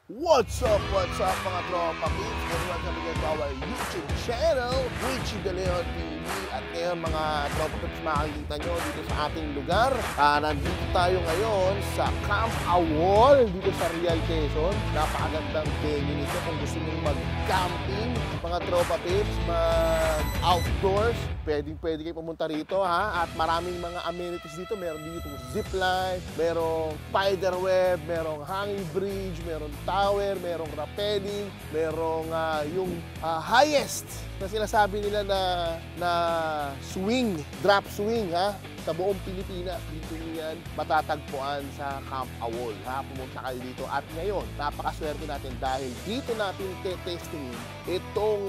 What's up mga tropa kids? Welcome again to our YouTube channel, Richie De Leon TV. At ngayon mga tropa kids, makikita nyo dito sa ating lugar. Nandito tayo ngayon sa Camp Awol, dito sa Real Quezon. Napakagandang venue nito kung gusto nyo mag-camping. Mga tropa kids, mag-outdoors. Pwede kayo pumunta rito ha. At maraming mga amenities dito. Meron dito zipline, merong spider web, merong hanging bridge, merong tower, merong rappelling, merong yung highest na sinasabi nila na swing, drop swing ha. Sa buong Pilipinas, dito yan matatagpuan sa Camp Awol. Ha? Pumunta kayo dito. At ngayon, napakaswerte natin dahil dito natin testing itong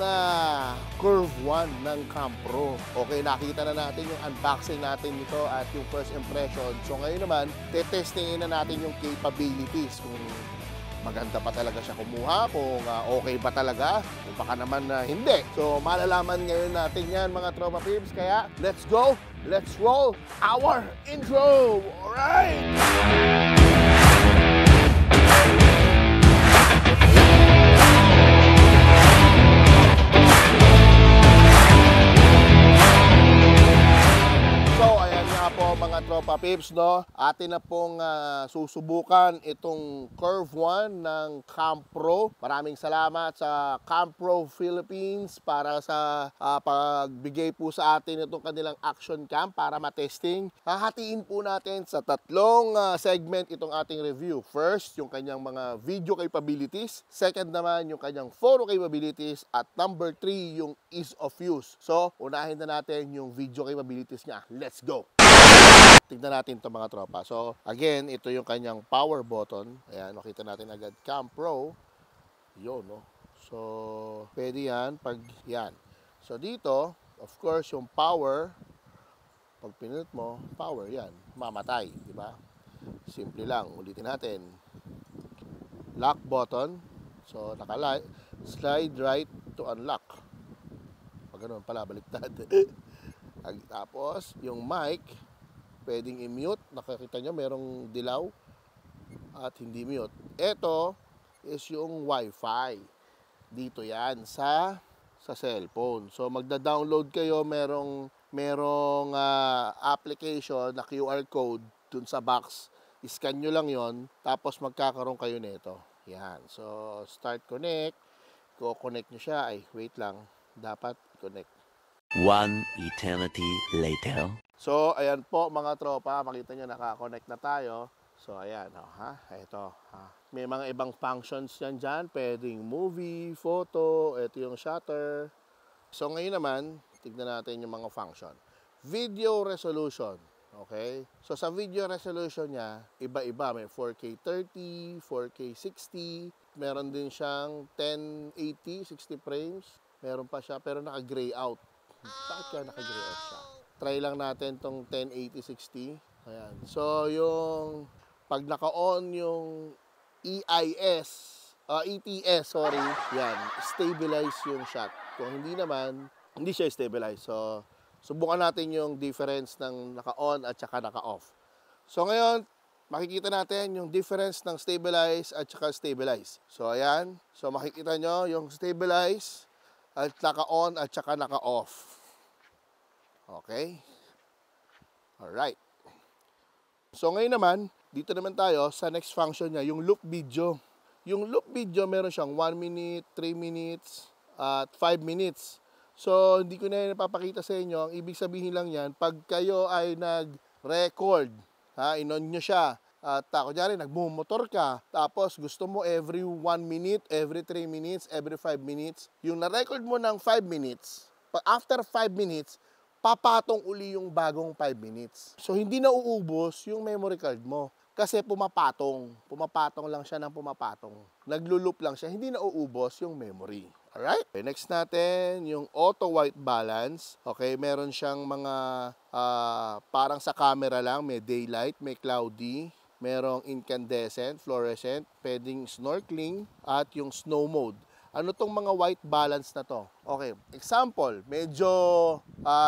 Curve 1 ng Camp Pro. Okay, nakita na natin yung unboxing natin nito at yung first impression. So ngayon naman, testingin na natin yung capabilities. Kung maganda pa talaga siya kumuha, kung okay pa talaga, kung baka naman hindi. So malalaman ngayon natin yan mga tropa peeps. Kaya let's go, let's roll our intro. Alright! Mga tropa peeps, no? Atin na pong susubukan itong Curve 1 ng Camp Pro. Maraming salamat sa Camp Pro Philippines para sa pagbigay po sa atin itong kanilang action cam para matesting. Hahatiin po natin sa tatlong segment itong ating review. First, yung kanyang mga video capabilities. Second naman, yung kanyang photo capabilities. At number 3, yung ease of use. So, unahin na natin yung video capabilities niya. Let's go! Tignan natin ito mga tropa. So, again, ito yung kanyang power button. Ayan, makita natin agad Camp Pro. Yun, no? So, pwede yan pag yan. So, dito, of course, yung power, pag pinindot mo, power yan. Mamatay, di ba? Simple lang. Ulitin natin. Lock button. So, slide right to unlock. Pag ganun pala, baliktad. Tapos, yung mic, pwedeng i-mute. Nakakita nyo, merong dilaw at hindi mute. Ito is yung Wi-Fi. Dito yan sa cellphone. So magda-download kayo, merong application na QR code dun sa box. I-scan nyo lang yon, tapos magkakaroon kayo nito. Yan. So start connect. Ko-connect nyo siya. Ay, wait lang. Dapat connect. One eternity later. So, ayan po mga tropa, makita nyo nakakonect na tayo. So, ayan, ito. May mga ibang functions yan dyan, pwedeng movie, photo, ito yung shutter. So, ngayon naman, tignan natin yung mga function. Video resolution, okay? So, sa video resolution niya, iba-iba. May 4K 30, 4K 60, meron din siyang 1080, 60 frames. Meron pa siya, pero naka-gray out. Bakit kaya naka-gray out siya? Try lang natin tong 1080-60. Ayan. So, yung pag naka-on yung ETS, sorry, yan, stabilize yung shot. Kung hindi naman, hindi siya stabilize. So, subukan natin yung difference ng naka-on at saka naka-off. So, ngayon, makikita natin yung difference ng stabilize at saka stabilize. So, ayan. So, makikita nyo yung stabilize at naka-on at saka naka-off. Okay. Alright. So ngayon naman, dito naman tayo sa next function niya, yung loop video. Yung loop video, meron siyang 1 minute, 3 minutes, at 5 minutes. So hindi ko na napapakita sa inyo. Ang ibig sabihin lang yan, pag kayo ay nag-record, in-on nyo siya, at kunyari nagmumotor ka, tapos gusto mo every 1 minute, every 3 minutes, every 5 minutes, yung na-record mo ng 5 minutes, after 5 minutes, papatong uli yung bagong 5 minutes. So, hindi na uubos yung memory card mo. Kasi pumapatong. Pumapatong lang siya ng pumapatong. Naglo-loop lang siya. Hindi na uubos yung memory. Alright? Okay, next natin, yung auto white balance. Okay, meron siyang mga parang sa camera lang. May daylight, may cloudy. Merong incandescent, fluorescent. Pwedeng snorkeling at yung snow mode. Ano tong mga white balance na to? Okay, example, medyo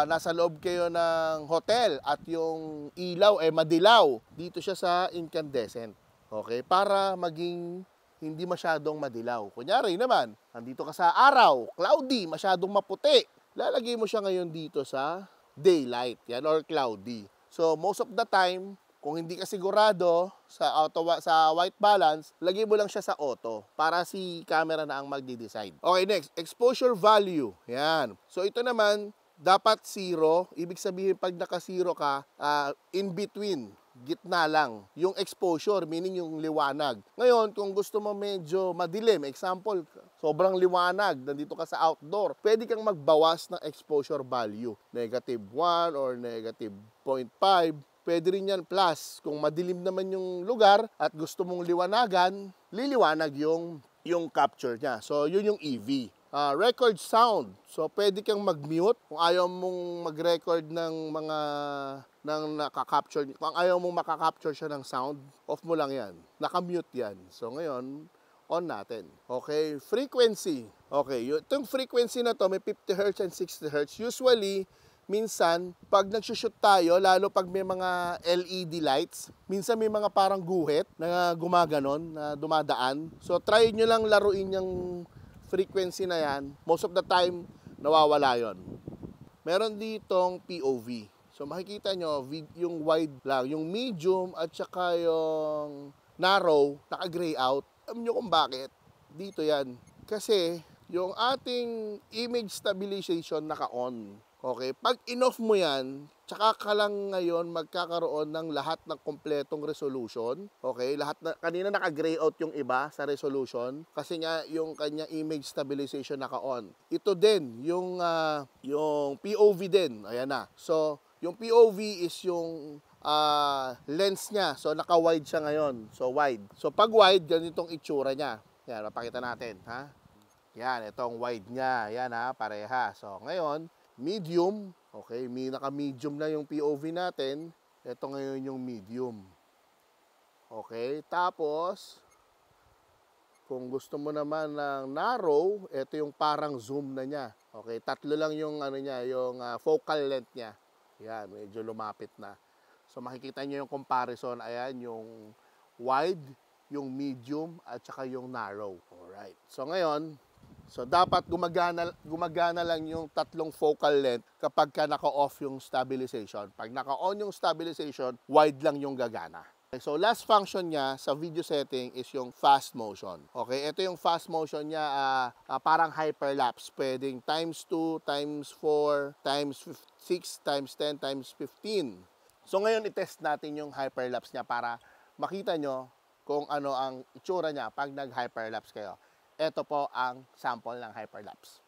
nasa loob kayo ng hotel at yung ilaw ay madilaw. Dito siya sa incandescent. Okay, para maging hindi masyadong madilaw. Kunyari naman, nandito ka sa araw, cloudy, masyadong maputi. Lalagay mo siya ngayon dito sa daylight, yan, or cloudy. So, most of the time, kung hindi ka sigurado sa white balance, lagay mo lang siya sa auto para si camera na ang magde-decide. Okay, next, exposure value. Yan. So, ito naman, dapat 0. Ibig sabihin, pag naka-0 ka, in between, gitna lang. Yung exposure, meaning yung liwanag. Ngayon, kung gusto mo medyo madilim, example, sobrang liwanag, nandito ka sa outdoor, pwede kang magbawas ng exposure value. Negative 1 or negative 0.5. Pwede rin yan plus. Kung madilim naman yung lugar at gusto mong liwanagan, liliwanag yung capture niya. So, yun yung EV. Record sound. So, pwede kang mag-mute kung ayaw mong mag-record ng mga nakaka-capture. Kung ayaw mong makaka-capture siya ng sound, off mo lang yan. Naka-mute yan. So, ngayon, on natin. Okay, frequency. Okay, itong frequency na to may 50 Hz and 60 Hz. Usually, minsan, pag nagsushoot tayo, lalo pag may mga LED lights, minsan may mga parang guhit na gumaganon, na dumadaan. So, try nyo lang laruin yung frequency na yan. Most of the time, nawawala yon. Meron ditong POV. So, makikita nyo, yung wide lang, yung medium at saka yung narrow, naka-gray out. Alam nyo kung bakit? Dito yan. Kasi, yung ating image stabilization naka-on. Okay, pag in-off mo yan, tsaka ka lang ngayon magkakaroon ng lahat ng kompletong resolution. Okay, lahat na, kanina naka-gray out yung iba sa resolution kasi nga yung kanya image stabilization naka-on. Ito din, yung POV din, ayan na. So, yung POV is yung lens niya. So, naka-wide siya ngayon. So, wide. So, pag wide, ganitong itsura niya. Yan, mapakita natin, ha? Yan, itong wide niya. Yan, ha, pareha. So, ngayon, medium, okay, naka-medium na yung POV natin. Ito ngayon yung medium. Okay, tapos, kung gusto mo naman ng narrow, ito yung parang zoom na niya. Okay, tatlo lang yung niya, yung focal length niya. Yan, medyo lumapit na. So, makikita niyo yung comparison. Ayan, yung wide, yung medium, at saka yung narrow. Alright, so ngayon, so, dapat gumagana lang yung tatlong focal length kapag ka naka-off yung stabilization. Pag naka-on yung stabilization, wide lang yung gagana. Okay, so, last function niya sa video setting is yung fast motion. Okay, ito yung fast motion niya, parang hyperlapse. Pwedeng times 2, times 4, times 6, times 10, times 15. So, ngayon, itest natin yung hyperlapse niya para makita nyo kung ano ang itsura niya pag nag-hyperlapse kayo. Ito po ang sample ng hyperlapse.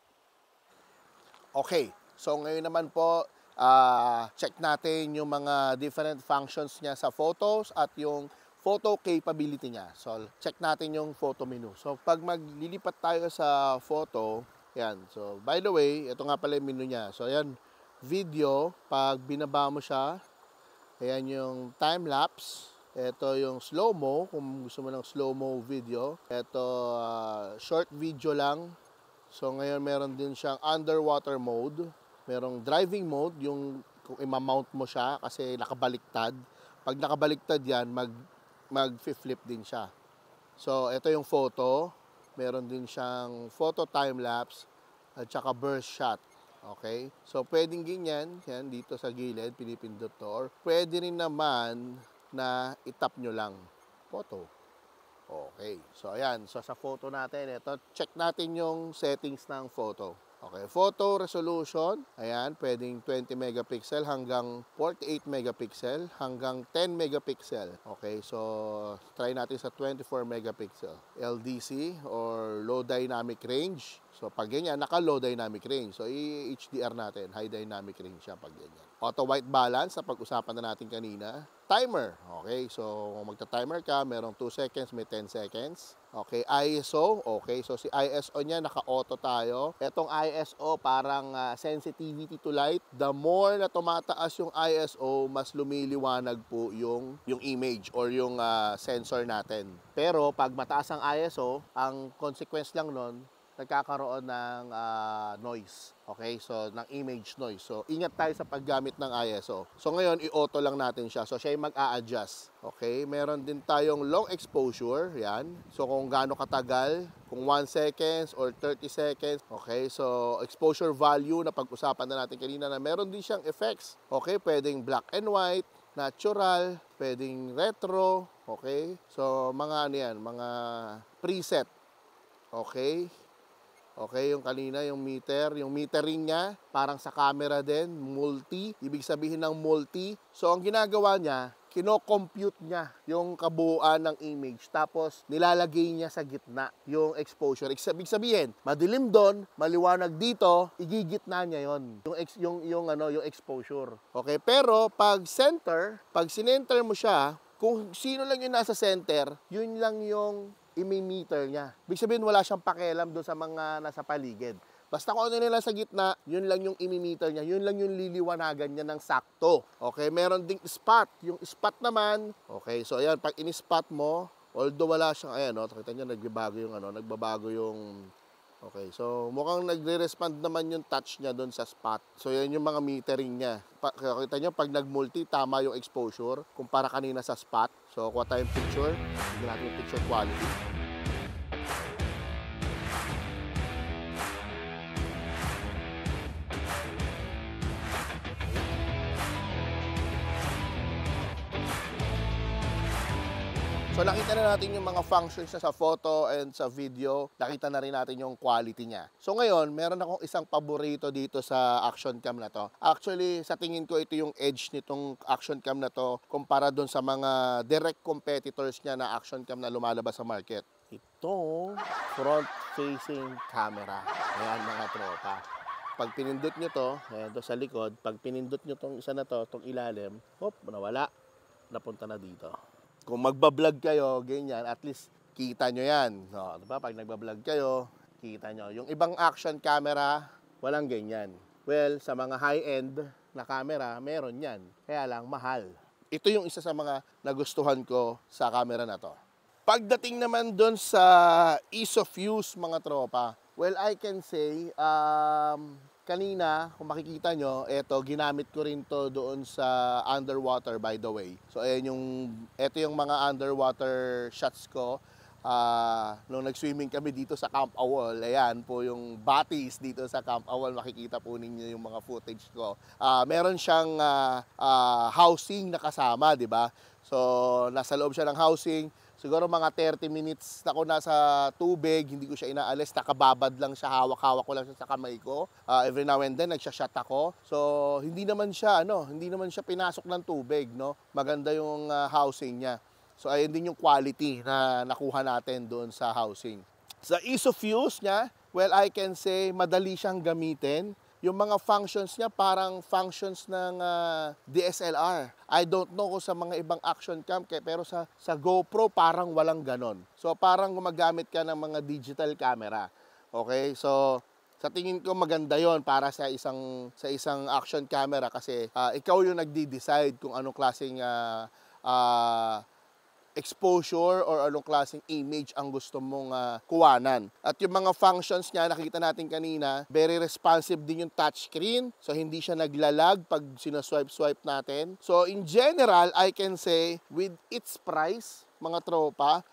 Okay, so ngayon naman po, check natin yung mga different functions niya sa photos at yung photo capability niya. So, check natin yung photo menu. So, pag maglilipat tayo sa photo, yan. So, by the way, ito nga pala yung menu niya. So, yan, video, pag binaba mo siya, ayan yung time-lapse. Ito yung slow-mo, kung gusto mo ng slow-mo video. Ito, short video lang. So, ngayon meron din siyang underwater mode. Merong driving mode, yung kung imamount mo siya kasi nakabaliktad. Pag nakabaliktad yan, mag-flip din siya. So, ito yung photo. Meron din siyang photo time-lapse at saka burst shot. Okay? So, pwedeng ganyan. Yan, dito sa gilid, pinipindot to. Or pwede rin naman na itap nyo lang. Photo. Okay. So, ayan. So, sa photo natin, ito, check natin yung settings ng photo. Okay. Photo resolution. Ayan. Pwedeng 20 megapixel hanggang 48 megapixel hanggang 10 megapixel. Okay. So, try natin sa 24 megapixel. LDC or low dynamic range. So, pag ganyan, naka-low dynamic range. So, i-HDR natin. High dynamic range siya pag ganyan. Auto white balance, na pag-usapan na natin kanina. Timer. Okay, so kung magta-timer ka, merong 2 seconds, may 10 seconds. Okay, ISO. Okay, so si ISO niya, naka-auto tayo. Etong ISO, parang sensitivity to light. The more na tumataas yung ISO, mas lumiliwanag po yung image or yung sensor natin. Pero pag mataas ang ISO, ang consequence lang nun, nagkakaroon ng noise. Okay, so ng image noise. So ingat tayo sa paggamit ng ISO. So ngayon, i-auto lang natin siya. So siya yung mag-a-adjust. Okay, meron din tayong long exposure. Yan. So kung gaano katagal, kung 1 seconds or 30 seconds. Okay, so exposure value na pag-usapan na natin kanina na meron din siyang effects. Okay, pwedeng black and white, natural, pwedeng retro. Okay, so mga ano yan, mga preset. Okay. Okay, yung kanina, yung metering niya, parang sa camera din, multi. Ibig sabihin ng multi. So, ang ginagawa niya, kino-compute niya yung kabuuan ng image. Tapos, nilalagay niya sa gitna yung exposure. Ibig sabihin, madilim doon, maliwanag dito, igigitna niya yon yung exposure. Okay, pero pag sinenter mo siya, kung sino lang yung nasa center, yun lang yung imi-meter niya. Ibig sabihin, wala siyang pakialam doon sa mga nasa paligid. Basta kung ano nila sa gitna, yun lang yung imi-meter niya. Yun lang yung liliwanagan niya ng sakto. Okay, meron ding spot. Yung spot naman, okay, so ayan, pag in-spot mo, although wala siyang, ayan, no, kita niyo, nagbabago yung, okay, so mukhang nagre-respond naman yung touch niya doon sa spot. So yan yung mga metering niya. Kita niyo, pag nag-multi, tama yung exposure kumpara kanina sa spot. So kuha tayong picture. Tignan natin yung picture quality. So nakita na natin yung mga functions na sa photo and sa video. Nakita na rin natin yung quality niya. So ngayon, meron akong isang paborito dito sa action cam na to. Actually, sa tingin ko ito yung edge nitong action cam na to kumpara doon sa mga direct competitors niya na action cam na lumalabas sa market. Ito, front-facing camera. Ayan mga tropa. Pag pinindot nyo to, ayan to sa likod, pag pinindot nyo tong isa na to, tong ilalim, hop, nawala. Napunta na dito. Kung magbablog kayo, ganyan, at least kita nyo yan. No, diba? Pag nagbablog kayo, kita nyo. Yung ibang action camera, walang ganyan. Well, sa mga high-end na camera, meron yan. Kaya lang, mahal. Ito yung isa sa mga nagustuhan ko sa camera na to. Pagdating naman doon sa ease of use, mga tropa, well, I can say, kanina, kung makikita nyo, ginamit ko rin to doon sa underwater, by the way. So, ito yung mga underwater shots ko. Nung nag-swimming kami dito sa Camp Awol, ayan po yung batis dito sa Camp Awol, makikita po ninyo yung mga footage ko. Meron siyang housing na kasama, di ba? So, nasa loob siya ng housing. Siguro mga 30 minutes na ako nasa tubig, hindi ko siya inaalis, nakababad lang siya, hawak-hawak ko lang siya sa kamay ko. Every now and then, nagsha-shot ako. So, hindi naman siya pinasok ng tubig, no? Maganda yung housing niya. So, ayun din yung quality na nakuha natin doon sa housing. Sa ease of use niya, well, I can say, madali siyang gamitin. Yung mga functions niya parang functions ng DSLR. I don't know kung sa mga ibang action cam, pero sa GoPro parang walang ganon. So parang gumagamit ka ng mga digital camera. Okay? So sa tingin ko maganda yon para sa isang action camera kasi ikaw yung nagdi-decide kung anong klaseng exposure or anong klaseng image ang gusto mong kuwanan. At yung mga functions niya, nakita natin kanina, very responsive din yung touchscreen. So, hindi siya naglalag pag sinaswipe-swipe natin. So, in general, I can say, with its price, mga tropa,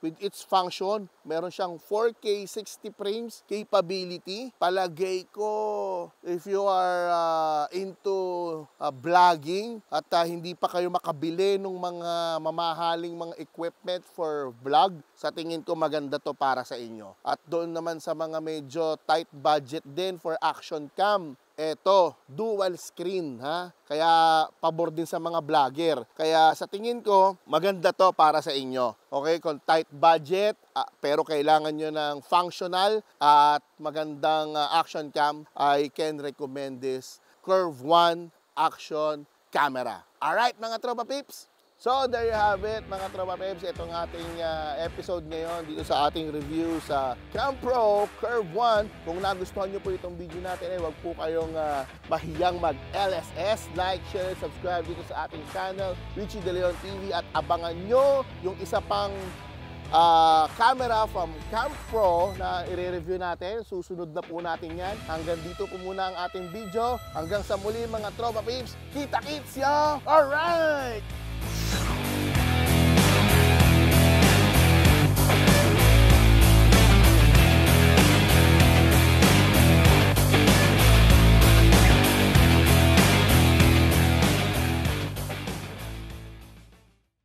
with its function, meron siyang 4K 60 frames capability. Palagay ko, if you are into vlogging at hindi pa kayo makabili ng mga mamahaling mga equipment for vlog, sa tingin ko maganda to para sa inyo. At doon naman sa mga medyo tight budget din for action cam, eto, dual screen, ha? Kaya pabor din sa mga vlogger. Kaya sa tingin ko, maganda to para sa inyo. Okay, kung tight budget, pero kailangan nyo ng functional at magandang action cam, I can recommend this Curve 1 action camera. Alright, mga tropa peeps? So, there you have it, mga tropa peeps. Itong ating episode ngayon dito sa ating review sa CamPro Curve 1. Kung nagustuhan nyo po itong video natin, huwag po kayong mahiyang mag-LSS, like, share, subscribe dito sa ating channel, Richie De Leon TV, at abangan nyo yung isa pang camera from Cam Pro na i-review natin. Susunod na po natin yan. Hanggang dito po muna ang ating video. Hanggang sa muli mga Tropa Peeps. Kita-kits yo! Alright!